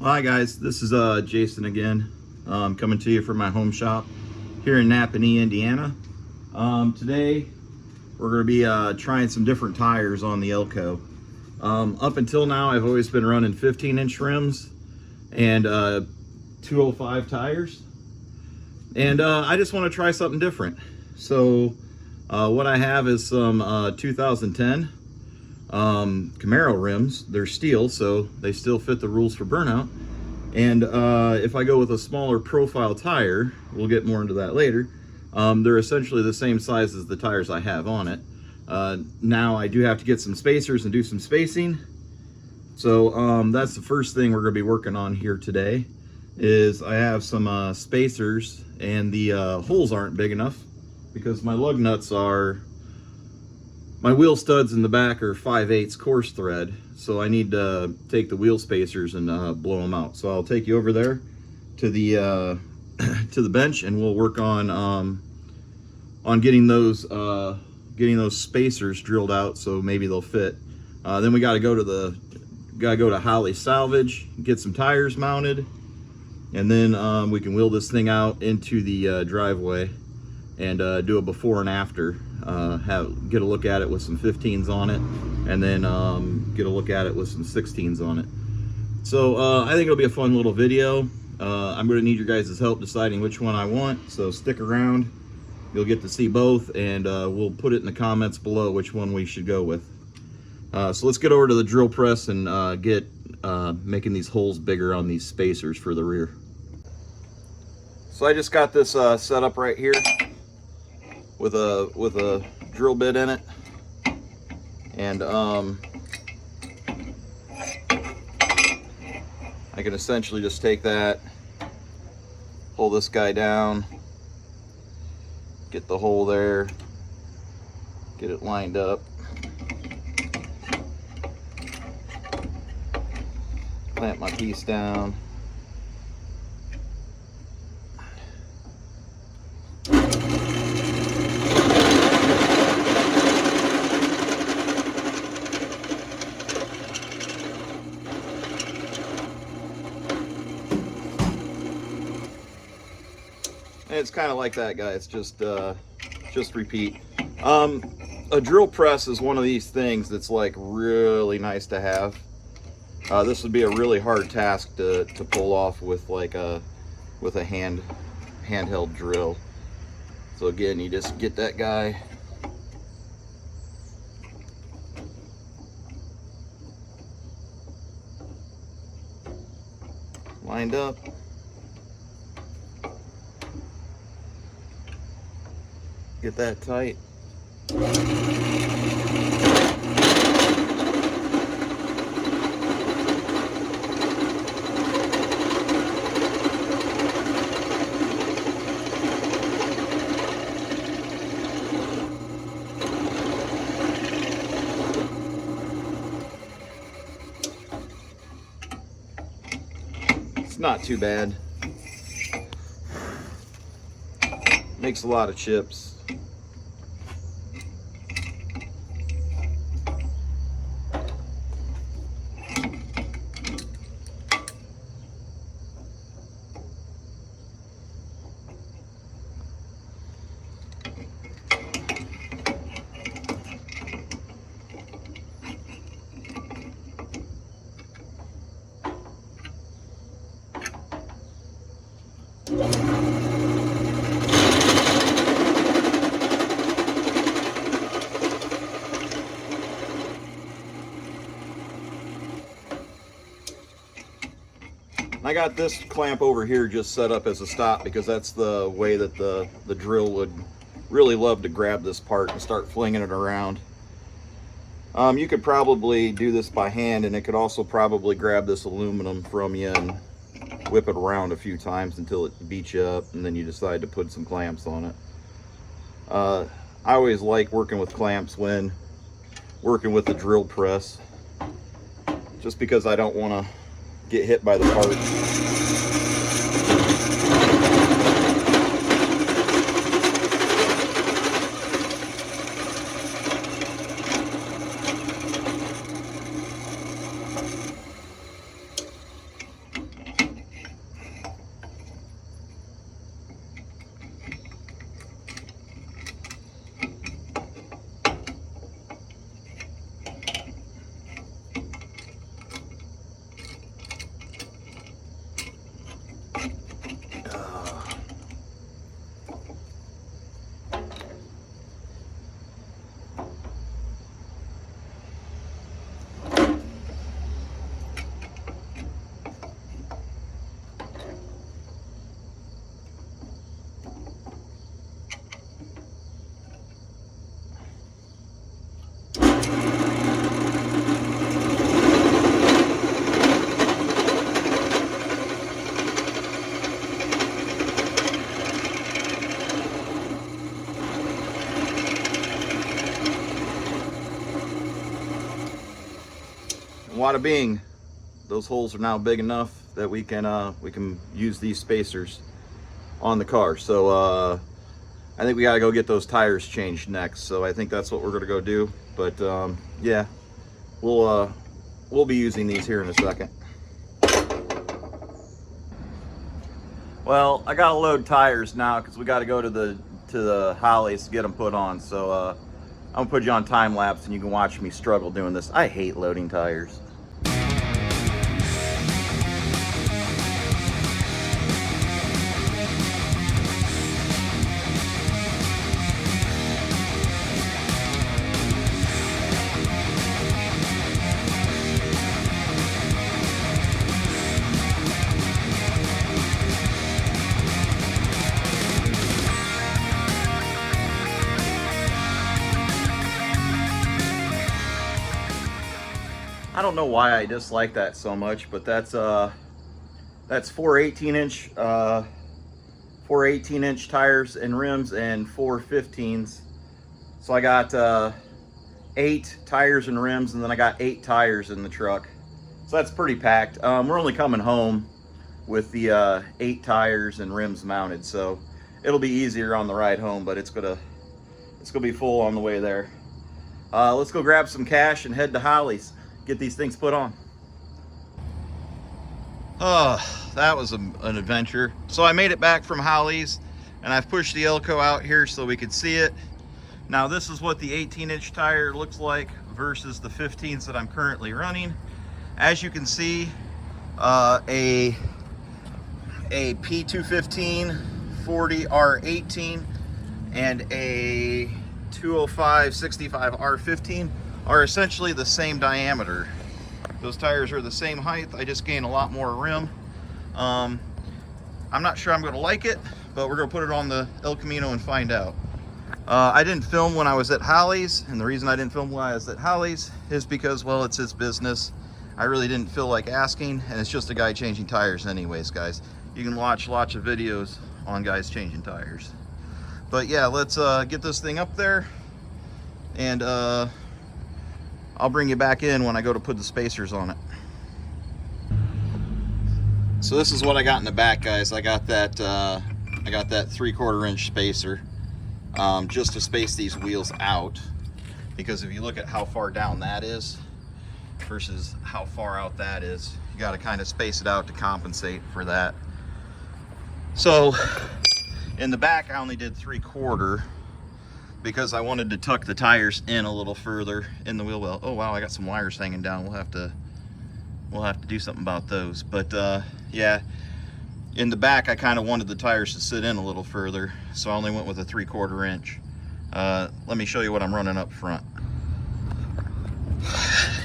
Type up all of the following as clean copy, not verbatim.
Hi guys, this is Jason again, coming to you from my home shop here in Napanee, Indiana. Today we're going to be trying some different tires on the Elko. Up until now I've always been running 15-inch rims and 205 tires, and I just want to try something different. So what I have is some 2010 Camaro rims. They're steel, so they still fit the rules for burnout. And if I go with a smaller profile tire, we'll get more into that later, they're essentially the same size as the tires I have on it. Now I do have to get some spacers and do some spacing. So that's the first thing we're going to be working on here today. Is I have some spacers, and the holes aren't big enough because my lug nuts are, my wheel studs in the back are 5/8 coarse thread, so I need to take the wheel spacers and blow them out. So I'll take you over there to the to the bench, and we'll work on getting those spacers drilled out, so maybe they'll fit. Then we got to go to Holly Salvage, get some tires mounted, and then we can wheel this thing out into the driveway and do a before and after. Get a look at it with some 15s on it, and then get a look at it with some 16s on it. So I think it'll be a fun little video. I'm going to need your guys' help deciding which one I want, so stick around. You'll get to see both, and we'll put it in the comments below which one we should go with. So let's get over to the drill press and get making these holes bigger on these spacers for the rear. So I just got this set up right here with a drill bit in it, and I can essentially just take that, pull this guy down, get the hole there, get it lined up, clamp my piece down, and it's kind of like that, guys. Just repeat. A drill press is one of these things that's like really nice to have. This would be a really hard task to pull off with like a handheld drill. So again, you just get that guy, lined up, get that tight. It's not too bad. Makes a lot of chips. I got this clamp over here just set up as a stop because that's the way that the drill would really love to grab this part and start flinging it around. You could probably do this by hand, and it could also probably grab this aluminum from you and whip it around a few times until it beats you up, and then you decide to put some clamps on it. I always like working with clamps when working with the drill press, just because I don't want to get hit by the part. wada bing, those holes are now big enough that we can use these spacers on the car. So I think we gotta go get those tires changed next. So I think that's what we're gonna go do. But yeah, we'll be using these here in a second. Well, I gotta load tires now because we gotta go to the Hollies to get them put on. So I'm gonna put you on time lapse and you can watch me struggle doing this. I hate loading tires. I don't know why I dislike that so much, but that's 4 18-inch tires and rims and 4 15s. So I got 8 tires and rims, and then I got 8 tires in the truck. So that's pretty packed. We're only coming home with the 8 tires and rims mounted, so it'll be easier on the ride home, but it's gonna be full on the way there. Let's go grab some cash and head to Hollies. Get these things put on. Oh, that was an adventure. So I made it back from Hollies, and I've pushed the Elco out here so we could see it. Now this is what the 18-inch tire looks like versus the 15s that I'm currently running. As you can see, a P215 40R18 and a 205 65 R15 are essentially the same diameter. Those tires are the same height. I just gained a lot more rim. I'm not sure I'm going to like it, but we're going to put it on the El Camino and find out. I didn't film when I was at Hollies, and the reason I didn't film when I was at Hollies is because, well, it's his business. I really didn't feel like asking, and it's just a guy changing tires anyways, guys. You can watch lots of videos on guys changing tires. But yeah, let's get this thing up there, and I'll bring you back in when I go to put the spacers on it. So this is what I got in the back, guys. I got that 3/4 inch spacer just to space these wheels out, because if you look at how far down that is versus how far out that is, you got to kind of space it out to compensate for that. So in the back I only did 3/4 because I wanted to tuck the tires in a little further in the wheel well. Oh wow, I got some wires hanging down. We'll have to do something about those. But yeah, in the back I kind of wanted the tires to sit in a little further, so I only went with a 3/4 inch. Let me show you what I'm running up front.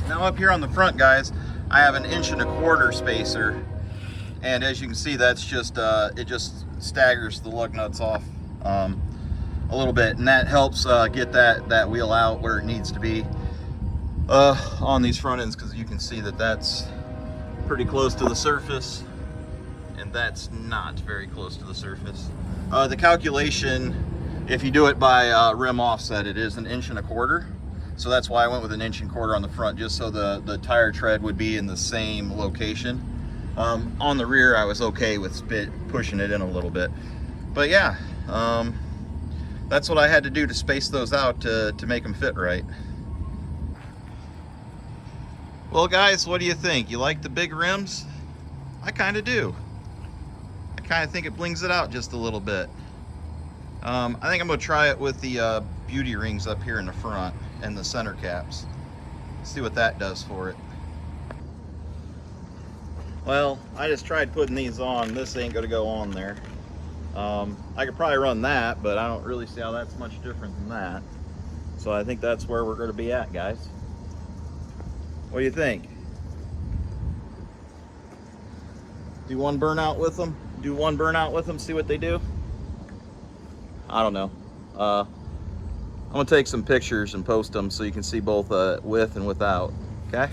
Now up here on the front, guys, I have an 1.25 inch spacer, and as you can see, that's just it just staggers the lug nuts off a little bit, and that helps get that wheel out where it needs to be on these front ends, because you can see that that's pretty close to the surface, and that's not very close to the surface. The calculation, if you do it by rim offset, it is 1.25 inch, so that's why I went with 1.25 inch on the front, just so the tire tread would be in the same location. On the rear I was okay with pushing it in a little bit, but yeah, that's what I had to do to space those out to make them fit right. Well guys, what do you think? You like the big rims? I kind of do. I kind of think it blings it out just a little bit. I think I'm going to try it with the beauty rings up here in the front and the center caps. See what that does for it. Well, I just tried putting these on. This ain't going to go on there. I could probably run that, but I don't really see how that's much different than that. So I think that's where we're going to be at, guys. What do you think? Do one burnout with them? Do one burnout with them, see what they do? I don't know. I'm going to take some pictures and post them so you can see both with and without, okay?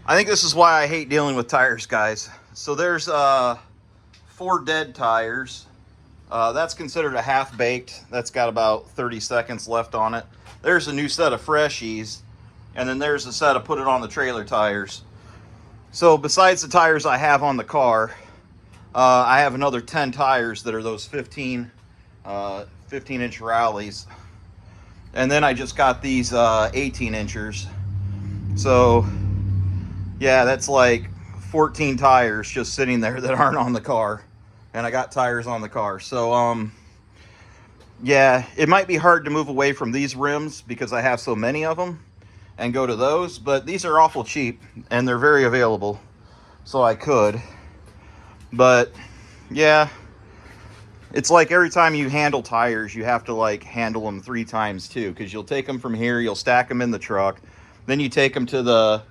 I think this is why I hate dealing with tires, guys. So there's 4 dead tires. That's considered a half baked. That's got about 30 seconds left on it. There's a new set of freshies, and then there's a set of put it on the trailer tires. So besides the tires I have on the car, I have another 10 tires that are those 15 inch rallies. And then I just got these 18 inchers. So yeah, that's like 14 tires just sitting there that aren't on the car. And I got tires on the car. So yeah, it might be hard to move away from these rims because I have so many of them and go to those, but these are awful cheap and they're very available, so I could. But yeah, it's like every time you handle tires, you have to like handle them 3 times too, because you'll take them from here, you'll stack them in the truck, then you take them to the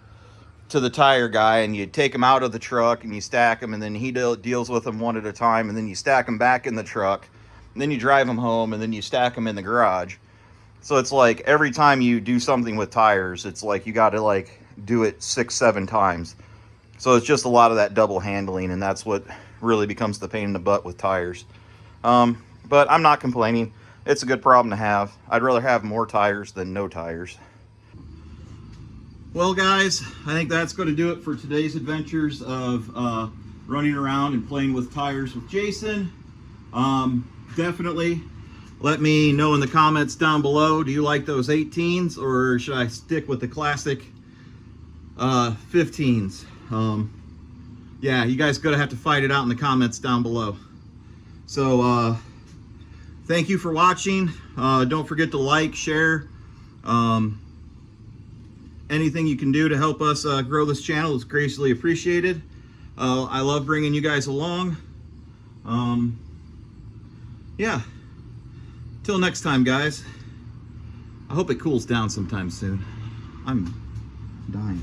tire guy and you take them out of the truck and you stack them, and then he deals with them one at a time, and then you stack them back in the truck, and then you drive them home, and then you stack them in the garage. So it's like every time you do something with tires, it's like you got to like do it 6-7 times. So it's just a lot of that double handling, and that's what really becomes the pain in the butt with tires. But I'm not complaining. It's a good problem to have. I'd rather have more tires than no tires. Well, guys, I think that's going to do it for today's adventures of running around and playing with tires with Jason. Definitely let me know in the comments down below, do you like those 18s or should I stick with the classic 15s? Yeah, you guys gonna have to fight it out in the comments down below. So thank you for watching. Don't forget to like, share, anything you can do to help us grow this channel is greatly appreciated. I love bringing you guys along. Yeah, till next time, guys. I hope it cools down sometime soon. I'm dying.